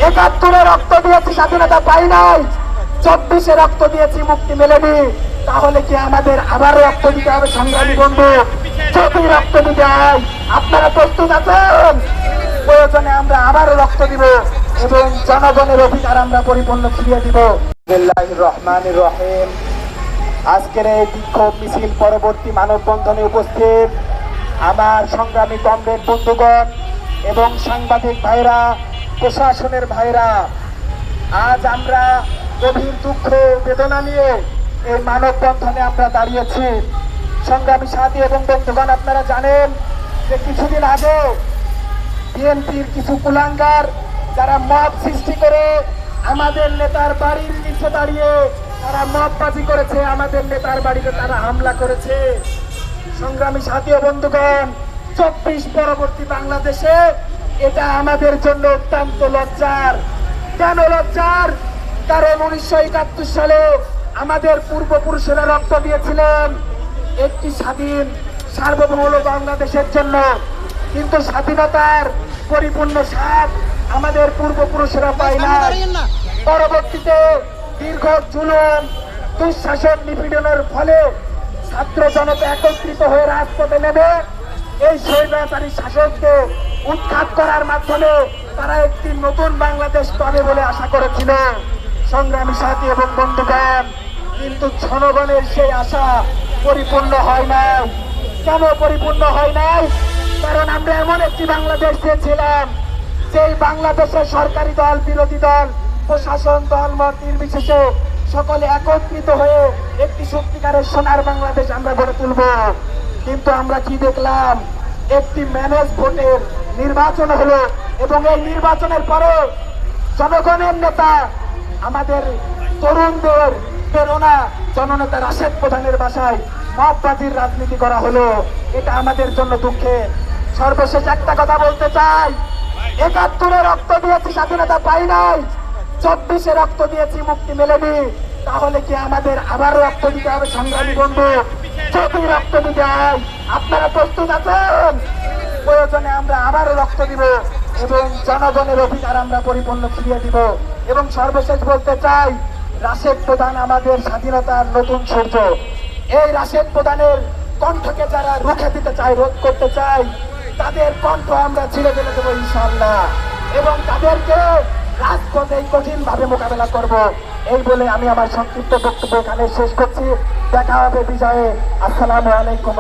71-এ রক্ত দিয়েছি, স্বাধীনতা পাই নাই। 24-এ রক্ত দিয়েছি, মুক্তি মেলেনি। তাহলে কি আমাদের আবার রক্ত দিতে হবে সংগ্রামী বন্ধু? যদি রক্ত দিতে হয়, আপনারা প্রস্তুত আছেন? প্রয়োজনে আমরা আবারও রক্ত দিব এবং জনগণের অধিকার আমরা পরিপূর্ণ ফিরিয়ে দিব। বিসমিল্লাহির রহমানির রহিম। আজকের এই বিক্ষোভ মিছিল পরবর্তী মানববন্ধনে উপস্থিত আমার সংগ্রামী কমরেড বন্ধুগণ এবং সাংবাদিক ভাইরা, প্রশাসনের ভাইরা, আজ আমরা গভীর দুঃখ বেদনা নিয়ে এই মানববন্ধনে আমরা দাঁড়িয়েছি। সংগ্রামী সাথী এবং বন্ধুগণ, আপনারা জানেন যে কিছুদিন আগে বিএনপির কিছু কুলাঙ্গার যারা মব সৃষ্টি করে আমাদের নেতার বাড়ির নিচে দাঁড়িয়ে তারা মববাজি করেছে, আমাদের নেতার বাড়িতে তারা হামলা করেছে। সংগ্রামী সাথী ও বন্ধুগণ, 24 পরবর্তী বাংলাদেশে এটা আমাদের জন্য অত্যন্ত লজ্জার। কেন লজ্জার? কারণ 1971 সালে আমাদের পূর্বপুরুষেরা রক্ত দিয়েছিলেন একটি স্বাধীন সার্বভৌম বাংলাদেশের জন্য, কিন্তু স্বাধীনতার পরিপূর্ণ স্বাদ আমাদের পূর্বপুরুষেরা পায় না। পরবর্তীতে দীর্ঘ জুলুম, দুঃশাসন, নিপীড়নের ফলে ছাত্র জনতা একত্রিত হয়ে রাজপথে নেমে এই স্বৈরাচারী শাসককে উৎখাত করার মাধ্যমে তারা একটি নতুন বাংলাদেশ পাবে বলে আশা করেছিল। সংগ্রামী সাথী এবং বন্ধুগণ, কিন্তু জনগণের সেই আশা পরিপূর্ণ হয় নাই। কেন পরিপূর্ণ হয় নাই? কারণ আমরা এমন একটি বাংলাদেশ চেয়েছিলাম যেই বাংলাদেশের সরকারি দল, বিরোধী দল, প্রশাসন, দল মত নির্বিশেষে সকলে একত্রিত হয়ে একটি সত্যিকারের সোনার বাংলাদেশ আমরা গড়ে তুলব। কিন্তু আমরা কি দেখলাম? একটি ম্যানেজ ভোটের নির্বাচন হলো এবং এই নির্বাচনের পরে জনগণের নেতা, আমাদের তরুণদের প্রেরণা জননেতা রাশেদ প্রধানের বাসায় মববাজির রাজনীতি করা হলো। এটা আমাদের জন্য দুঃখের। সর্বশেষ একটা কথা বলতে চাই, 71-এ রক্ত দিয়েছি, স্বাধীনতা পাই নাই। 24-এ রক্ত দিয়েছি, মুক্তি মেলেনি। তাহলে কি আমাদের আবার রক্ত দিতে হবে সংগ্রামী বন্ধু? যদি রক্ত দিতে হয়, আপনারা প্রস্তুত আছেন? প্রয়োজনে আমরা আবারও রক্ত দিব এবং জনগণের অধিকার আমরা পরিপূর্ণ ফিরিয়ে দিব। এবং সর্বশেষ বলতে চাই, রাশেদ প্রধান আমাদের স্বাধীনতার নতুন সূর্য। এই রাশেদ প্রধানের কণ্ঠকে যারা রুখে দিতে চায়, রোধ করতে চায়, তাদের কণ্ঠ আমরা ছিঁড়ে ফেলে দেবো ইনশাআল্লাহ এবং তাদেরকে রাজপথে কঠিন ভাবে মোকাবেলা করব। এই বলে আমি আমার সংক্ষিপ্ত বক্তব্য এখানে শেষ করছি। দেখা হবে বিজয়ে। আসসালামু আলাইকুম।